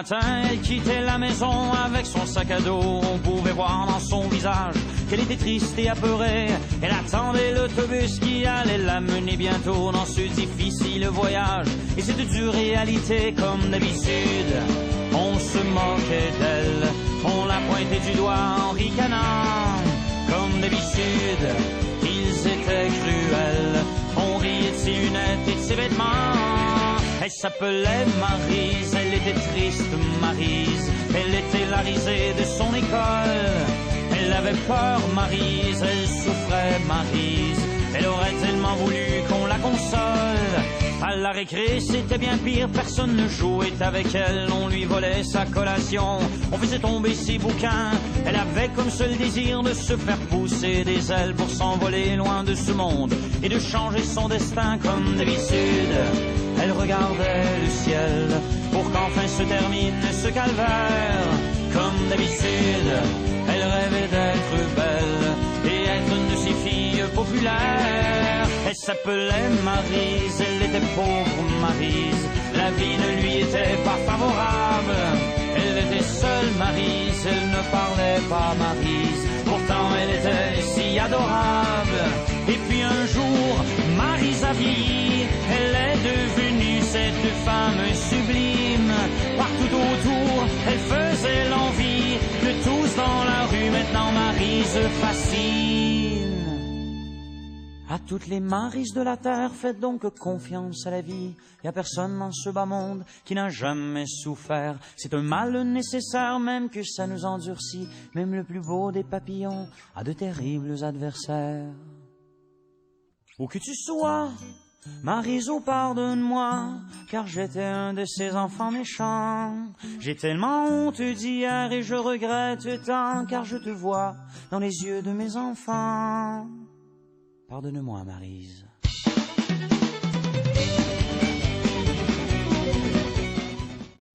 matin, elle quittait la maison avec son sac à dos. On pouvait voir dans son visage qu'elle était triste et apeurée. Elle attendait l'autobus qui allait la mener bientôt dans ce difficile voyage. Et cette dure réalité, comme d'habitude, on se moquait d'elle. On la pointait du doigt en ricanant. Comme d'habitude, ils étaient cruels. On riait de ses lunettes et de ses vêtements. Elle s'appelait Maryse, elle était triste Maryse. Elle était la risée de son école. Elle avait peur Maryse, elle souffrait Maryse. Elle aurait tellement voulu qu'on la console. À la récré, c'était bien pire, personne ne jouait avec elle. On lui volait sa collation, on faisait tomber ses bouquins. Elle avait comme seul désir de se faire pousser des ailes pour s'envoler loin de ce monde et de changer son destin comme d'habitude. Elle regardait le ciel pour qu'enfin se termine ce calvaire. Comme d'habitude, elle rêvait d'être belle et être une de ces filles populaires. Elle s'appelait Maryse, elle était pauvre Maryse. La vie ne lui était pas favorable. Elle était seule Maryse, elle ne parlait pas Maryse. Pourtant elle était si adorable. Et puis un jour, Maryse a vieilli. Elle est devenue cette femme sublime. Partout autour, elle faisait l'envie de tous dans la rue. Maintenant Maryse fascine. À toutes les Maryses de la terre, faites donc confiance à la vie. Y a personne dans ce bas monde qui n'a jamais souffert. C'est un mal nécessaire, même que ça nous endurcit. Même le plus beau des papillons a de terribles adversaires. Où que tu sois, Maryse, oh pardonne-moi, car j'étais un de ces enfants méchants. J'ai tellement honte d'hier et je regrette tant, car je te vois dans les yeux de mes enfants. Pardonne-moi, Maryse.